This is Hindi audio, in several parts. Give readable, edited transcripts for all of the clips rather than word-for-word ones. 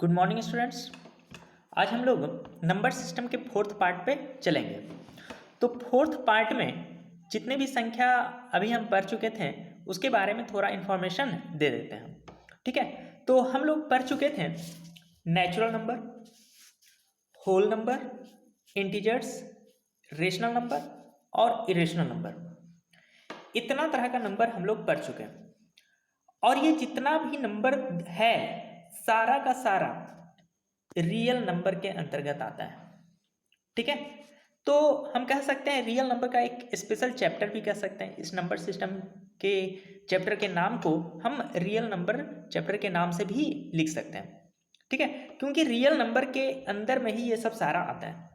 Good morning students. आज हम लोग नंबर सिस्टम के फोर्थ पार्ट पे चलेंगे। तो फोर्थ पार्ट में जितने भी संख्या अभी हम पढ़ चुके थे उसके बारे में थोड़ा इन्फॉर्मेशन दे देते हैं। ठीक है, तो हम लोग पढ़ चुके थे natural number, whole number, integers, rational number और इरेशनल नंबर। इतना तरह का नंबर हम लोग पढ़ चुके हैं और ये जितना भी नंबर है सारा का सारा रियल नंबर के अंतर्गत आता है। ठीक है, तो हम कह सकते हैं रियल नंबर का एक स्पेशल चैप्टर भी कह सकते हैं। इस नंबर सिस्टम के चैप्टर के नाम को हम रियल नंबर चैप्टर के नाम से भी लिख सकते हैं। ठीक है, क्योंकि रियल नंबर के अंदर में ही ये सब सारा आता है।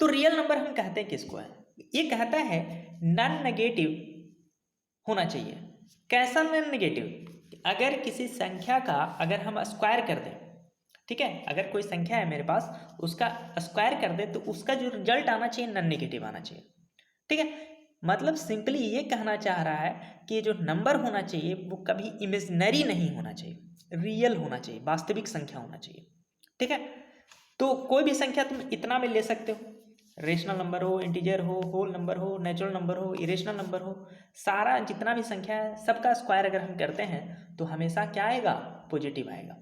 तो रियल नंबर हम कहते हैं किसको है? ये कहता है नॉन नेगेटिव होना चाहिए। कैसा नॉन नेगेटिव? अगर किसी संख्या का अगर हम स्क्वायर कर दें, ठीक है, अगर कोई संख्या है मेरे पास उसका स्क्वायर कर दे तो उसका जो रिजल्ट आना चाहिए नॉन नेगेटिव आना चाहिए। ठीक है, मतलब सिंपली ये कहना चाह रहा है कि जो नंबर होना चाहिए वो कभी इमेजिनरी नहीं होना चाहिए, रियल होना चाहिए, वास्तविक संख्या होना चाहिए। ठीक है, तो कोई भी संख्या तुम इतना में ले सकते हो, रेशनल नंबर हो, इंटीजर हो, होल नंबर हो, नेचुरल नंबर हो, इरेशनल नंबर हो, सारा जितना भी संख्या है सबका स्क्वायर अगर हम करते हैं तो हमेशा क्या आएगा? पॉजिटिव आएगा।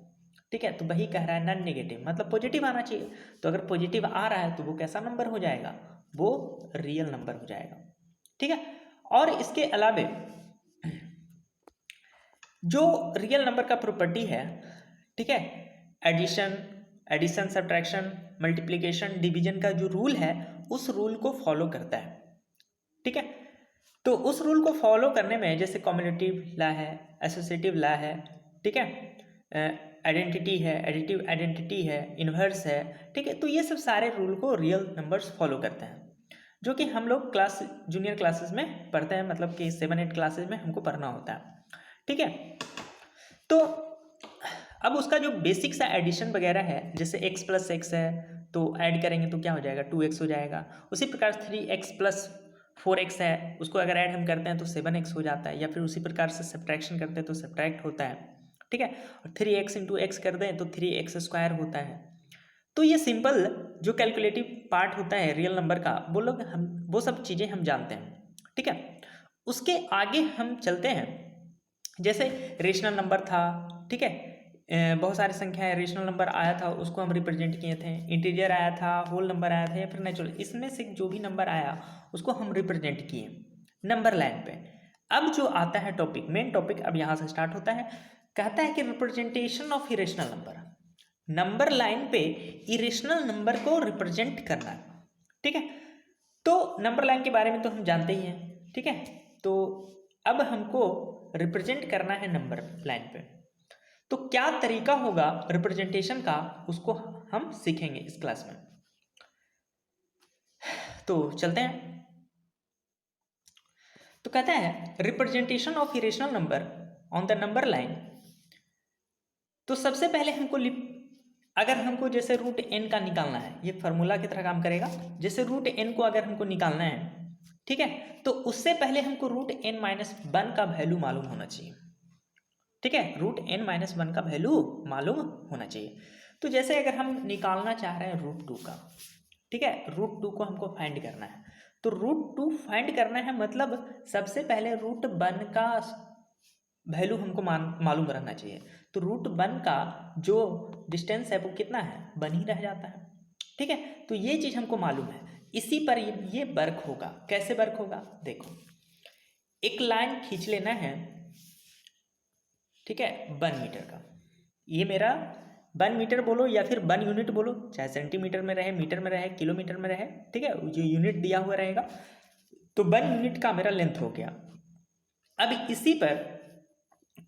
ठीक है, तो वही कह रहा है नॉन नेगेटिव मतलब पॉजिटिव आना चाहिए। तो अगर पॉजिटिव आ रहा है तो वो कैसा नंबर हो जाएगा? वो रियल नंबर हो जाएगा। ठीक है, और इसके अलावे जो रियल नंबर का प्रॉपर्टी है, ठीक है, एडिशन सब्ट्रैक्शन मल्टीप्लिकेशन डिवीजन का जो रूल है उस रूल को फॉलो करता है। ठीक है, तो उस रूल को फॉलो करने में जैसे कॉम्युलेटिव लॉ है, एसोसिएटिव लॉ है, ठीक है, आइडेंटिटी है, एडिटिव आइडेंटिटी है, इन्वर्स है। ठीक है, तो ये सब सारे रूल को रियल नंबर्स फॉलो करते हैं, जो कि हम लोग जूनियर क्लासेस में पढ़ते हैं, मतलब कि 7-8 क्लासेस में हमको पढ़ना होता है। ठीक है, तो अब उसका जो बेसिक सा एडिशन वगैरह है, जैसे x प्लस एक्स है तो ऐड करेंगे तो क्या हो जाएगा? 2x हो जाएगा। उसी प्रकार 3x प्लस 4x है, उसको अगर ऐड हम करते हैं तो 7x हो जाता है, या फिर उसी प्रकार से सब्ट्रैक्शन करते हैं तो सब्ट्रैक्ट होता है। ठीक है, और 3x इंटू एक्स कर दें तो 3x स्क्वायर होता है। तो ये सिंपल जो कैलकुलेटिव पार्ट होता है रियल नंबर का वो सब चीज़ें हम जानते हैं। ठीक है, उसके आगे हम चलते हैं। जैसे रेशनल नंबर था, ठीक है, बहुत सारी संख्याएं रेशनल नंबर आया था उसको हम रिप्रेजेंट किए थे, इंटीजर आया था, होल नंबर आया था या फिर नेचुरल, इसमें से जो भी नंबर आया उसको हम रिप्रेजेंट किए नंबर लाइन पे। अब जो आता है टॉपिक, मेन टॉपिक अब यहाँ से स्टार्ट होता है। कहता है कि representation of irrational number, number line पे इरेशनल नंबर को रिप्रेजेंट करना है। ठीक है, तो नंबर लाइन के बारे में तो हम जानते ही हैं। ठीक है, तो अब हमको रिप्रेजेंट करना है नंबर लाइन पे, तो क्या तरीका होगा रिप्रेजेंटेशन का उसको हम सीखेंगे इस क्लास में। तो चलते हैं। तो कहता है representation of irrational number on the number line. तो सबसे पहले अगर हमको जैसे रूट एन का निकालना है, ये फार्मूला की तरह काम करेगा। जैसे रूट एन को अगर हमको निकालना है, ठीक है, तो उससे पहले हमको रूट एन माइनस 1 का वैल्यू मालूम होना चाहिए। ठीक है, रूट एन माइनस 1 का वैल्यू मालूम होना चाहिए। तो जैसे अगर हम निकालना चाह रहे हैं रूट 2 का, ठीक है, रूट 2 को हमको फाइंड करना है, तो रूट 2 फाइंड करना है मतलब सबसे पहले रूट 1 का वैल्यू हमको मालूम रहना चाहिए। तो रूट 1 का जो डिस्टेंस है वो कितना है? 1 ही रह जाता है। ठीक है, तो ये चीज़ हमको मालूम है, इसी पर ये वर्क होगा। कैसे वर्क होगा? देखो, एक लाइन खींच लेना है, ठीक है, 1 मीटर का। ये मेरा 1 मीटर बोलो या फिर 1 यूनिट बोलो, चाहे सेंटीमीटर में रहे, मीटर में रहे, किलोमीटर में रहे, ठीक है, जो यूनिट दिया हुआ रहेगा। तो 1 यूनिट का मेरा लेंथ हो गया। अब इसी पर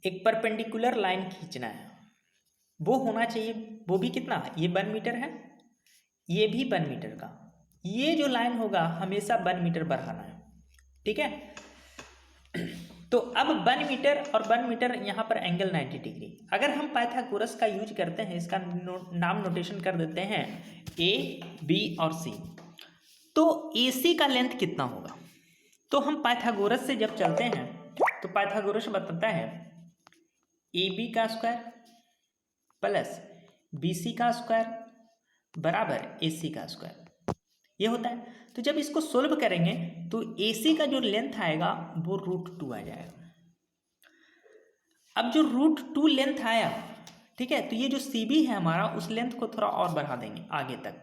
एक परपेंडिकुलर लाइन खींचना है, वो होना चाहिए, वो भी कितना? ये 1 मीटर है, ये भी 1 मीटर का। ये जो लाइन होगा हमेशा 1 मीटर बढ़ाना है। ठीक है, तो अब 1 मीटर और 1 मीटर यहाँ पर एंगल 90 डिग्री। अगर हम पाइथागोरस का यूज करते हैं, इसका नाम नोटेशन कर देते हैं ए, बी और सी। तो ए सी का लेंथ कितना होगा? तो हम पाइथागोरस से जब चलते हैं तो पाइथागोरस बताता है ए बी का स्क्वायर प्लस BC का स्क्वायर बराबर AC का स्क्वायर, ये होता है। तो जब इसको सोल्व करेंगे तो AC का जो लेंथ आएगा वो √2 आ जाएगा। अब जो √2 लेंथ आया, ठीक है, तो ये जो CB है हमारा, उस लेंथ को थोड़ा और बढ़ा देंगे आगे तक,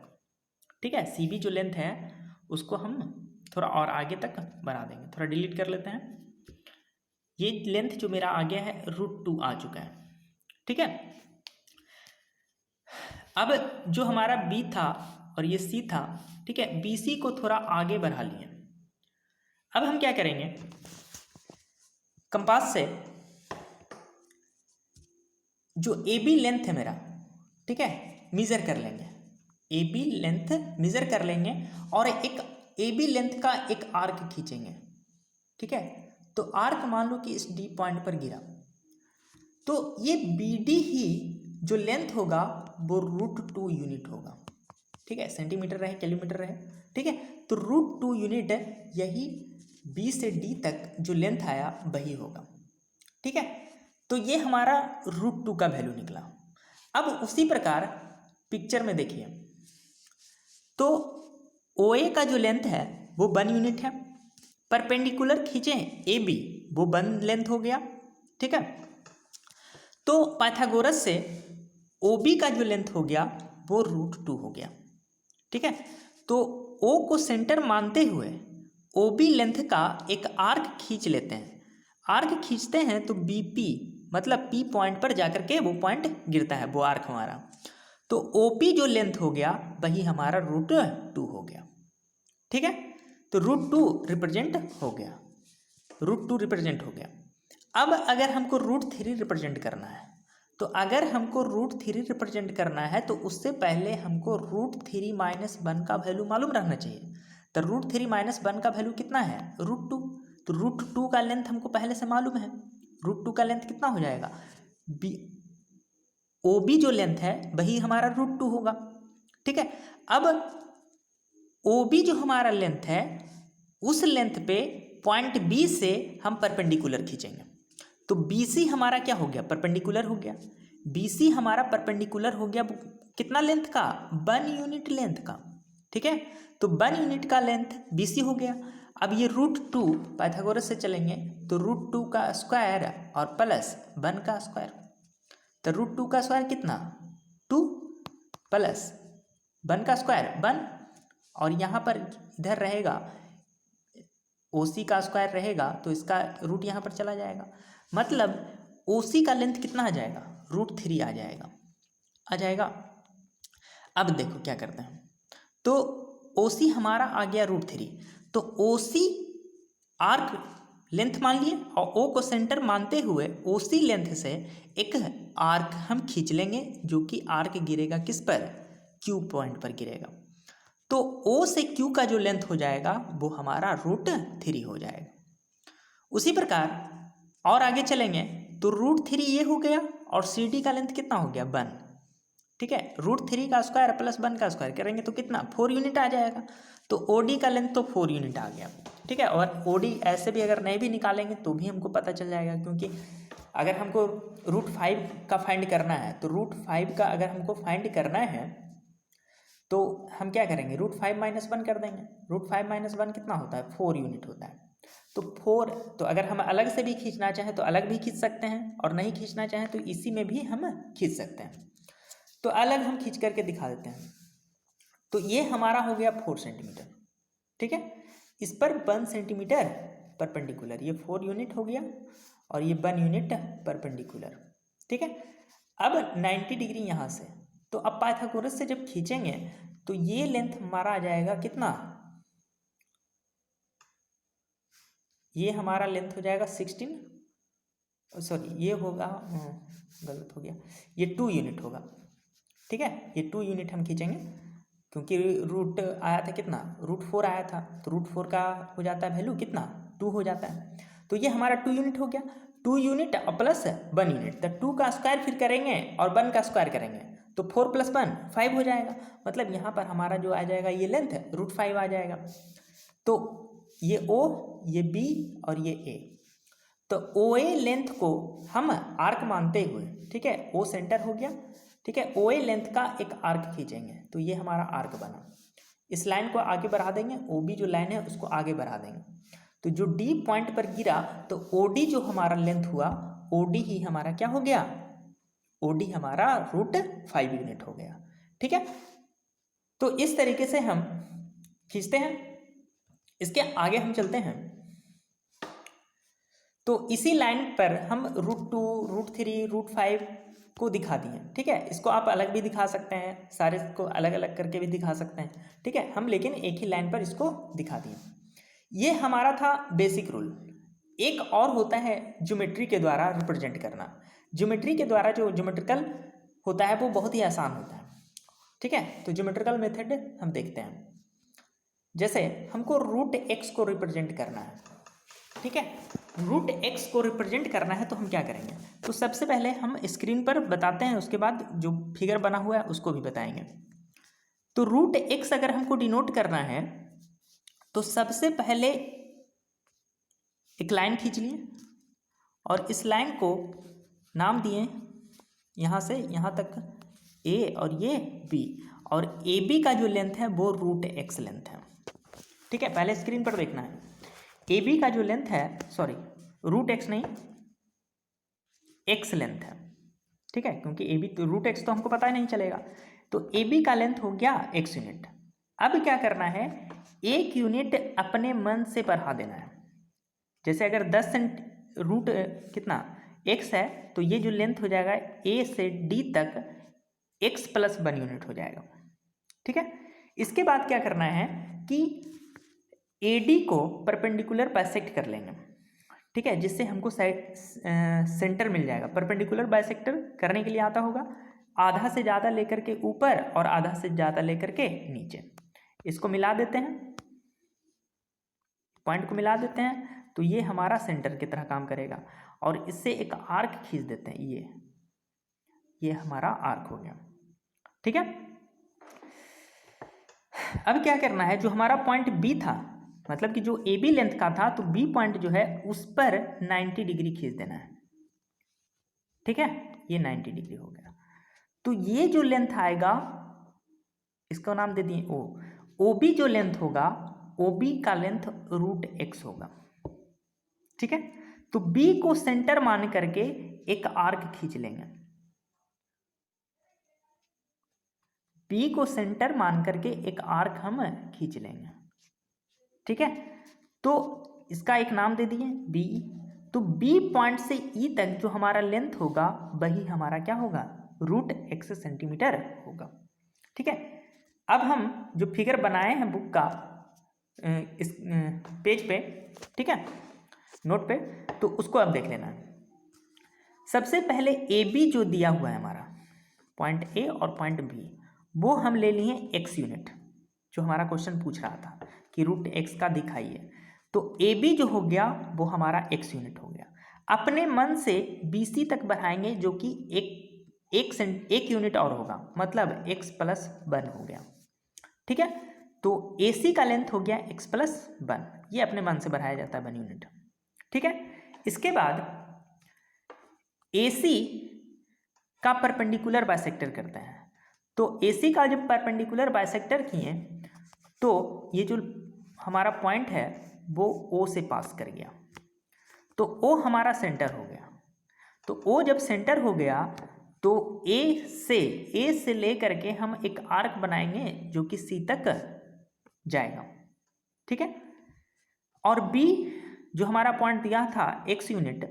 ठीक है। CB जो लेंथ है उसको हम थोड़ा और आगे तक बढ़ा देंगे। थोड़ा डिलीट कर लेते हैं। ये लेंथ जो मेरा आ गया है √2 आ चुका है, ठीक है। अब जो हमारा B था और ये C था, ठीक है, BC को थोड़ा आगे बढ़ा लिए। अब हम क्या करेंगे, कंपास से जो AB लेंथ है मेरा, ठीक है, मेजर कर लेंगे। AB लेंथ मेजर कर लेंगे और एक AB लेंथ का एक आर्क खींचेंगे, ठीक है। तो आर्क मान लो कि इस D पॉइंट पर गिरा, तो ये BD ही जो लेंथ होगा वो √2 यूनिट होगा, ठीक है। सेंटीमीटर रहे किलोमीटर रहे, ठीक है। तो √2 यूनिट यही B से D तक जो लेंथ आया वही होगा, ठीक है। तो ये हमारा √2 का वैल्यू निकला। अब उसी प्रकार पिक्चर में देखिए, तो OA का जो लेंथ है वो 1 यूनिट है। परपेंडिकुलर खींचें AB, वो 1 लेंथ हो गया, ठीक है। तो पाइथागोरस से OB का जो लेंथ हो गया वो √2 हो गया, ठीक है। तो O को सेंटर मानते हुए OB लेंथ का एक आर्क खींच लेते हैं। आर्क खींचते हैं तो BP मतलब P पॉइंट पर जाकर के वो पॉइंट गिरता है, वो आर्क हमारा। तो OP जो लेंथ हो गया वही हमारा √2 हो गया, ठीक है। तो √2 रिप्रेजेंट हो गया, √2 रिप्रेजेंट हो गया। अब अगर हमको √3 रिप्रेजेंट करना है, तो अगर हमको √3 रिप्रेजेंट करना है तो उससे पहले हमको √3 - 1 का वैल्यू मालूम रहना चाहिए। तो √3 - 1 का वैल्यू कितना है, √2। तो √2 का लेंथ हमको पहले से मालूम है। √2 का लेंथ कितना हो जाएगा, OB जो लेंथ है वही हमारा √2 होगा, ठीक है। अब OB जो हमारा लेंथ है उस लेंथ पे पॉइंट B से हम परपेंडिकुलर खींचेंगे। तो BC हमारा क्या हो गया, परपेंडिकुलर हो गया। BC हमारा परपेंडिकुलर हो गया कितना लेंथ का, 1 यूनिट लेंथ का, ठीक है। तो 1 यूनिट का लेंथ BC हो गया। अब ये √2 पाइथागोरस से चलेंगे तो √2 का स्क्वायर और प्लस 1 का स्क्वायर। तो √2 का स्क्वायर कितना, 2 प्लस 1 का स्क्वायर 1, और यहाँ पर इधर रहेगा OC का स्क्वायर रहेगा तो इसका रूट यहाँ पर चला जाएगा। मतलब OC का लेंथ कितना आ जाएगा, √3 आ जाएगा। अब देखो क्या करते हैं, तो OC हमारा आ गया √3। तो OC आर्क लेंथ मान लिए और O को सेंटर मानते हुए OC लेंथ से एक आर्क हम खींच लेंगे, जो कि आर्क गिरेगा किस पर, Q पॉइंट पर गिरेगा। तो O से Q का जो लेंथ हो जाएगा वो हमारा √3 हो जाएगा। उसी प्रकार और आगे चलेंगे तो √3 ये हो गया और CD का लेंथ कितना हो गया, 1, ठीक है। √3 का स्क्वायर प्लस 1 का स्क्वायर करेंगे तो कितना, 4 यूनिट आ जाएगा। तो OD का लेंथ तो 4 यूनिट आ गया, ठीक है। और OD ऐसे भी अगर नहीं भी निकालेंगे तो भी हमको पता चल जाएगा, क्योंकि अगर हमको √5 का फाइंड करना है तो √5 का अगर हमको फाइंड करना है तो हम क्या करेंगे, √5 - 1 कर देंगे। √5 - 1 कितना होता है, 4 यूनिट होता है। तो 4, तो अगर हम अलग से भी खींचना चाहें तो अलग भी खींच सकते हैं, और नहीं खींचना चाहें तो इसी में भी हम खींच सकते हैं। तो अलग हम खींच करके दिखा देते हैं। तो ये हमारा हो गया 4 सेंटीमीटर, ठीक है। इस पर 1 सेंटीमीटर परपेंडिकुलर, ये 4 यूनिट हो गया और ये 1 यूनिट परपेंडिकुलर, ठीक है। अब 90 डिग्री यहाँ से, तो अब पाइथागोरस से जब खींचेंगे तो ये लेंथ हमारा आ जाएगा कितना, ये हमारा लेंथ हो जाएगा 16, सॉरी ये होगा, गलत हो गया, ये 2 यूनिट होगा, ठीक है। ये 2 यूनिट हम खींचेंगे, क्योंकि रूट आया था कितना, √4 आया था, तो √4 का हो जाता है वैल्यू कितना, 2 हो जाता है। तो ये हमारा 2 यूनिट हो गया, 2 यूनिट प्लस 1 यूनिट। तो 2 का स्क्वायर फिर करेंगे और 1 का स्क्वायर करेंगे तो 4 + 1 5 हो जाएगा। मतलब यहाँ पर हमारा जो आ जाएगा ये लेंथ √5 आ जाएगा। तो ये O, ये B और ये A, तो OA लेंथ को हम आर्क मानते हुए, ठीक है, O सेंटर हो गया, ठीक है। OA लेंथ का एक आर्क खींचेंगे तो ये हमारा आर्क बना। इस लाइन को आगे बढ़ा देंगे, OB जो लाइन है उसको आगे बढ़ा देंगे, तो जो D पॉइंट पर गिरा तो OD जो हमारा लेंथ हुआ, OD ही हमारा क्या हो गया, OD हमारा √5 यूनिट हो गया। ठीक है, तो इस तरीके से हम खींचते हैं। इसके आगे हम चलते हैं तो इसी लाइन पर हम √2, √3, √5 को दिखा दिए। ठीक है, इसको आप अलग भी दिखा सकते हैं, सारे को अलग अलग करके भी दिखा सकते हैं। ठीक है, हम लेकिन एक ही लाइन पर इसको दिखा दिए। ये हमारा था बेसिक रूल। एक और होता है ज्योमेट्री के द्वारा रिप्रेजेंट करना। ज्योमेट्री के द्वारा जो ज्योमेट्रिकल होता है वो बहुत ही आसान होता है। ठीक है, तो ज्योमेट्रिकल मेथड हम देखते हैं। जैसे हमको √x को रिप्रेजेंट करना है। ठीक है, √x को रिप्रेजेंट करना है तो हम क्या करेंगे, तो सबसे पहले हम स्क्रीन पर बताते हैं, उसके बाद जो फिगर बना हुआ है उसको भी बताएंगे। तो √x अगर हमको डिनोट करना है तो सबसे पहले एक लाइन खींच लिए और इस लाइन को नाम दिए यहाँ से यहाँ तक A और ये B, और AB का जो लेंथ है वो √x लेंथ है। ठीक है, पहले स्क्रीन पर देखना है। AB का जो लेंथ है, सॉरी √x नहीं, x लेंथ है। ठीक है, क्योंकि AB तो √x तो हमको पता ही नहीं चलेगा, तो AB का लेंथ हो गया x यूनिट। अब क्या करना है, 1 यूनिट अपने मन से बढ़ा देना है। जैसे अगर 10 रूट कितना x है तो ये जो लेंथ हो जाएगा A से D तक x + 1 यूनिट हो जाएगा। ठीक है, इसके बाद क्या करना है कि AD को परपेंडिकुलर बाइसेक्ट कर लेंगे। ठीक है, जिससे हमको सेंटर मिल जाएगा। परपेंडिकुलर बाइसेक्टर करने के लिए आता होगा आधा से ज़्यादा लेकर के ऊपर और आधा से ज़्यादा लेकर के नीचे। इसको मिला देते हैं, पॉइंट को मिला देते हैं तो ये हमारा सेंटर की तरह काम करेगा। और इससे एक आर्क खींच देते हैं, ये हमारा आर्क हो गया। ठीक है, अब क्या करना है, जो हमारा पॉइंट B था, मतलब कि जो AB लेंथ का था, तो B पॉइंट जो है उस पर 90 डिग्री खींच देना है। ठीक है, ये 90 डिग्री हो गया। तो ये जो लेंथ आएगा इसका नाम दे दिए O। OB जो लेंथ होगा, OB का लेंथ √x होगा। ठीक है, तो B को सेंटर मान करके एक आर्क खींच लेंगे। B को सेंटर मान करके एक आर्क हम खींच लेंगे। ठीक है, तो इसका एक नाम दे दिए BE। तो B पॉइंट से E तक जो हमारा लेंथ होगा वही हमारा क्या होगा, √x सेंटीमीटर होगा। ठीक है, अब हम जो फिगर बनाए हैं बुक का इस पेज पे, ठीक है, नोट पे, तो उसको अब देख लेना है। सबसे पहले AB जो दिया हुआ है हमारा पॉइंट A और पॉइंट B, वो हम ले लिए x यूनिट, जो हमारा क्वेश्चन पूछ रहा था कि √x का दिखाइए। तो AB जो हो गया वो हमारा x यूनिट हो गया। अपने मन से BC तक बढ़ाएंगे जो कि एक यूनिट और होगा, मतलब x + 1 हो गया। ठीक है, तो AC का लेंथ हो गया x + 1, ये अपने मन से बढ़ाया जाता है 1 यूनिट। ठीक है, इसके बाद AC का परपेंडिकुलर बाइसेक्टर करते हैं। तो AC का जब परपेंडिकुलर बाइसेक्टर किए तो ये जो हमारा पॉइंट है वो O से पास कर गया, तो O हमारा सेंटर हो गया। तो O जब सेंटर हो गया तो A से ले करके हम एक आर्क बनाएंगे जो कि C तक जाएगा। ठीक है, और B जो हमारा पॉइंट दिया था x यूनिट,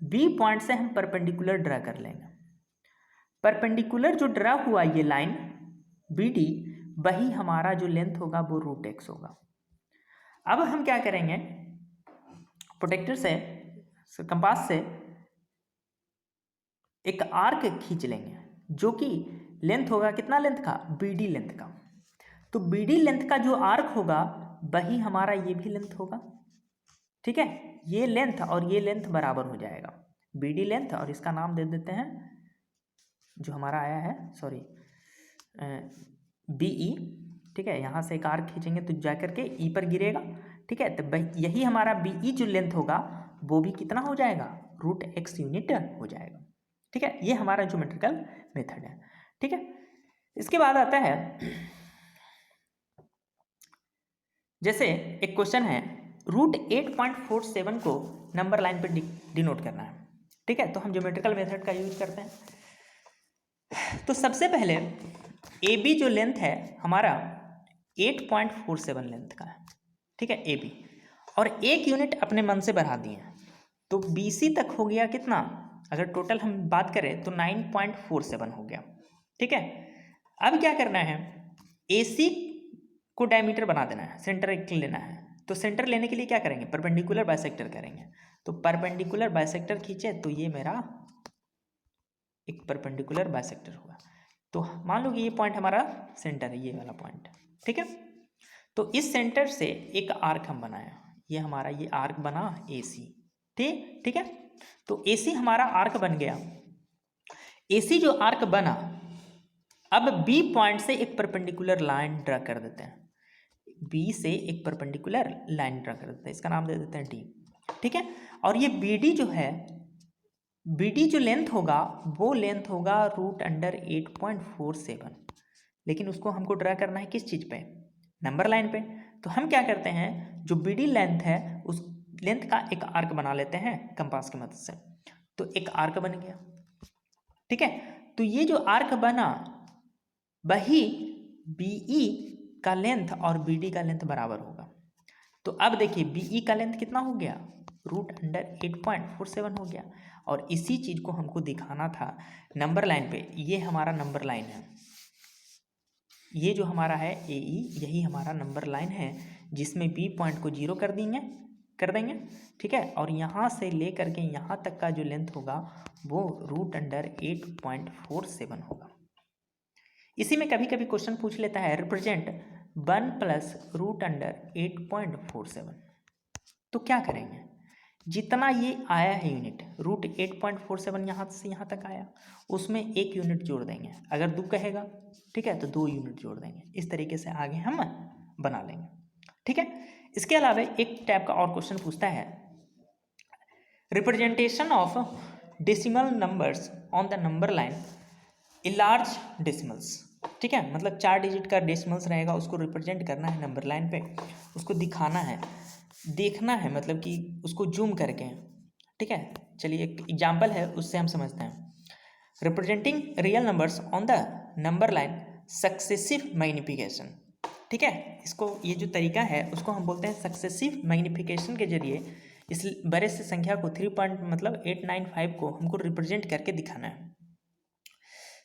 B पॉइंट से हम परपेंडिकुलर ड्रा कर लेंगे। परपेंडिकुलर जो ड्रा हुआ ये लाइन BD, वही हमारा जो लेंथ होगा वो √x होगा। अब हम क्या करेंगे, प्रोटेक्टर से कंपास से एक आर्क खींच लेंगे जो कि लेंथ होगा, कितना लेंथ का, BD लेंथ का। तो BD लेंथ का जो आर्क होगा वही हमारा ये भी लेंथ होगा। ठीक है, ये लेंथ और ये लेंथ बराबर हो जाएगा, BD लेंथ, और इसका नाम दे देते हैं जो हमारा आया है, सॉरी BE। ठीक है, यहाँ से एक आर्क खींचेंगे तो जा करके E पर गिरेगा। ठीक है, तो यही हमारा BE जो लेंथ होगा वो भी कितना हो जाएगा, √x यूनिट हो जाएगा। ठीक है, ये हमारा ज्योमेट्रिकल मेथड है। ठीक है। इसके बाद आता है, जैसे एक क्वेश्चन है, रूट 8.47 को नंबर लाइन पे डिनोट करना है। ठीक है, तो हम ज्योमेट्रिकल मेथड का यूज करते हैं। तो सबसे पहले ए बी जो लेंथ है हमारा 8.47 लेंथ का है। ठीक है, ए बी, और एक यूनिट अपने मन से बढ़ा दिए हैं, तो बी सी तक हो गया कितना, अगर टोटल हम बात करें तो 9.47 हो गया। ठीक है, अब क्या करना है, ए सी को डायमीटर बना देना है, सेंटर एक लेना है। तो सेंटर लेने के लिए क्या करेंगे, परपेंडिकुलर बाइसेक्टर करेंगे। तो परपेंडिकुलर बाइसेक्टर खींचे तो ये मेरा एक परपेंडिकुलर बाइसेक्टर हुआ। तो मान लो कि ये पॉइंट हमारा सेंटर है, ये वाला पॉइंट। ठीक है, तो इस सेंटर से एक आर्क हम बनाया, ये हमारा ये आर्क बना ए सी। ठीक है, तो ए सी हमारा आर्क बन गया। ए सी जो आर्क बना, अब बी पॉइंट से एक परपेंडिकुलर लाइन ड्रा कर देते हैं, बी से एक परपेंडिकुलर लाइन ड्रा कर देते हैं, इसका नाम दे देते हैं डी। ठीक है, और ये बी डी जो है, बी डी जो लेंथ होगा वो लेंथ होगा रूट अंडर 8.47, लेकिन उसको हमको ड्रा करना है किस चीज़ पे, नंबर लाइन पे। तो हम क्या करते हैं, जो बी डी लेंथ है उस लेंथ का एक आर्क बना लेते हैं कंपास की मदद से। तो एक आर्क बन गया। ठीक है, तो ये जो आर्क बना वही बीई का लेंथ और बीडी का लेंथ बराबर होगा। तो अब देखिए बीई का लेंथ कितना हो गया, रूट अंडर 8.47 हो गया, और इसी चीज़ को हमको दिखाना था नंबर लाइन पे। ये हमारा नंबर लाइन है, ये जो हमारा है ए ई, यही हमारा नंबर लाइन है, जिसमें बी पॉइंट को 0 कर देंगे। ठीक है, और यहाँ से ले करके यहाँ तक का जो लेंथ होगा वो रूट अंडर 8.47 होगा। इसी में कभी कभी क्वेश्चन पूछ लेता है, रिप्रेजेंट 1 प्लस रूट अंडर 8.47। तो क्या करेंगे, जितना ये आया है यूनिट, रूट 8.47 यहाँ से यहाँ तक आया, उसमें एक यूनिट जोड़ देंगे। अगर 2 कहेगा, ठीक है, तो 2 यूनिट जोड़ देंगे। इस तरीके से आगे हम बना लेंगे। ठीक है, इसके अलावा एक टाइप का और क्वेश्चन पूछता है, representation of decimal numbers on the number line in large decimals. ठीक है, मतलब 4 डिजिट का डेसिमल्स रहेगा, उसको रिप्रेजेंट करना है नंबर लाइन पे, उसको दिखाना है, देखना है, मतलब कि उसको जूम करके। ठीक है, चलिए एक एग्जाम्पल है उससे हम समझते हैं। Representing real numbers on the number line successive magnification. ठीक है, इसको ये जो तरीका है उसको हम बोलते हैं सक्सेसिव मैग्निफिकेशन के जरिए इस बड़े से संख्या को 3 पॉइंट मतलब 895 को हमको रिप्रेजेंट करके दिखाना है।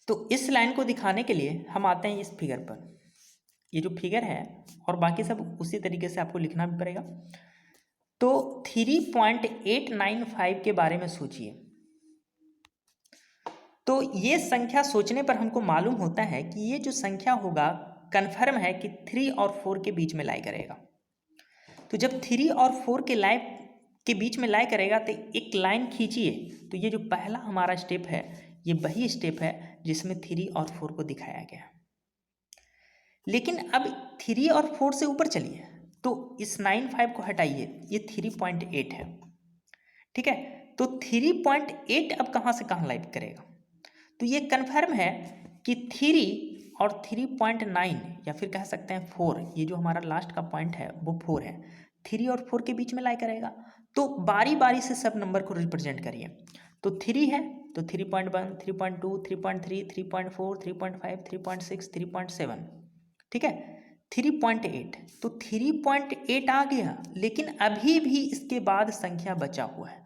तो इस लाइन को दिखाने के लिए हम आते हैं इस फिगर पर। ये जो फिगर है और बाकी सब उसी तरीके से आपको लिखना भी पड़ेगा। तो 3.895 के बारे में सोचिए। तो ये संख्या सोचने पर हमको मालूम होता है कि ये जो संख्या होगा कन्फर्म है कि 3 और 4 के बीच में लाई करेगा। तो जब 3 और 4 के बीच में लाई करेगा तो एक लाइन खींचिए। तो ये जो पहला हमारा स्टेप है, ये वही स्टेप है जिसमें 3 और 4 को दिखाया गया। लेकिन अब 3 और 4 से ऊपर चलिए, तो इस 95 को हटाइए, ये 3.8 है। ठीक है, तो 3.8 अब कहाँ से कहाँ लाइट करेगा, तो ये कन्फर्म है कि 3 और 3.9 या फिर कह सकते हैं 4, ये जो हमारा लास्ट का पॉइंट है वो 4 है, 3 और 4 के बीच में लाई करेगा। तो बारी बारी से सब नंबर को रिप्रेजेंट करिए। तो 3 है तो 3.1, 3.2, 3.3, 3.4, 3.5, 3.6, 3.7। ठीक है, 3.8, तो 3.8 आ गया, लेकिन अभी भी इसके बाद संख्या बचा हुआ है।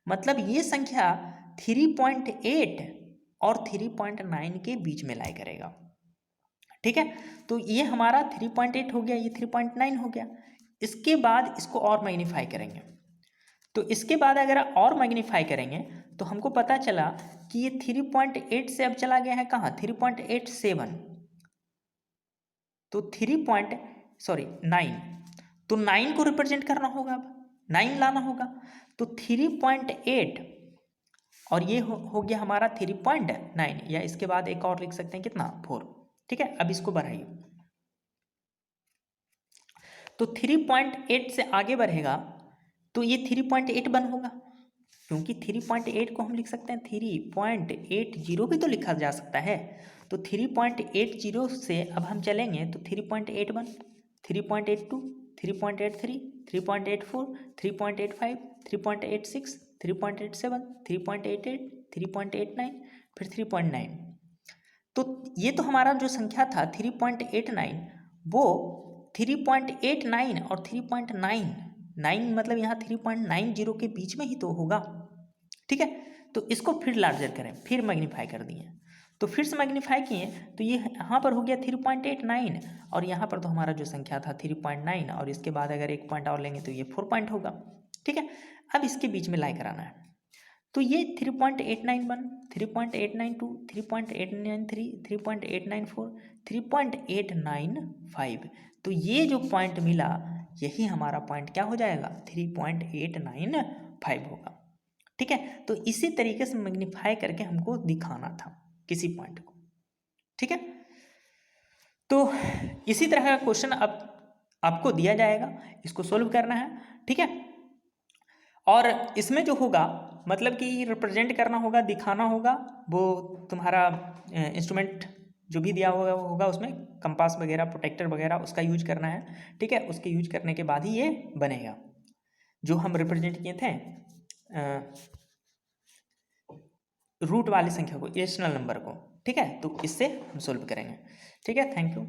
मतलब ये संख्या 3.8 और 3.9 के बीच में लाई करेगा। ठीक है, तो ये हमारा 3.8 हो गया, ये 3.9 हो गया। इसके बाद इसको और मैग्नीफाई करेंगे। तो इसके बाद अगर और मैग्नीफाई करेंगे तो हमको पता चला कि ये 3.8 से अब चला गया है कहाँ, 3.87। तो 9, तो 9 को रिप्रेजेंट करना होगा, अब 9 लाना होगा। तो 3.8 और ये हो गया हमारा 3.9, या इसके बाद एक और लिख सकते हैं कितना, 4। ठीक है, अब इसको बढ़ाइए, तो 3.8 से आगे बढ़ेगा तो ये 3.81 होगा। क्योंकि 3.8 को हम लिख सकते हैं 3.80 भी तो लिखा जा सकता है। तो 3.80 से अब हम चलेंगे तो 3.81, 3.82, 3.83, 3.84, 3.85, 3.86, 3.87, 3.88, 3.89, फिर 3.9। तो ये तो हमारा जो संख्या था 3.89, वो 3.89 और 3.99 मतलब यहाँ 3.90 के बीच में ही तो होगा। ठीक है, तो इसको फिर लार्जर करें, फिर मैग्नीफाई कर दिए, तो फिर से मैग्नीफाई किए तो ये यहाँ पर हो गया 3.89 और यहाँ पर तो हमारा जो संख्या था 3.9 और इसके बाद अगर एक पॉइंट और लेंगे तो ये 4 पॉइंट होगा। ठीक है, अब इसके बीच में लाई कराना है, तो ये 3.891, 3.892, 3.893, 3.894, 3.895, तो ये जो पॉइंट मिला यही हमारा पॉइंट क्या हो जाएगा 3.895 होगा। ठीक है, तो इसी तरीके से मैग्नीफाई करके हमको दिखाना था किसी पॉइंट को। ठीक है, तो इसी तरह का क्वेश्चन अब आपको दिया जाएगा, इसको सोल्व करना है। ठीक है, और इसमें जो होगा मतलब कि रिप्रेजेंट करना होगा, दिखाना होगा, वो तुम्हारा इंस्ट्रूमेंट जो भी दिया होगा उसमें कंपास वगैरह, प्रोटेक्टर वगैरह उसका यूज करना है। ठीक है, उसके यूज करने के बाद ही ये बनेगा जो हम रिप्रेजेंट किए थे रूट वाली संख्या को, इरेशनल नंबर को। ठीक है, तो इससे हम सोल्व करेंगे। ठीक है, थैंक यू।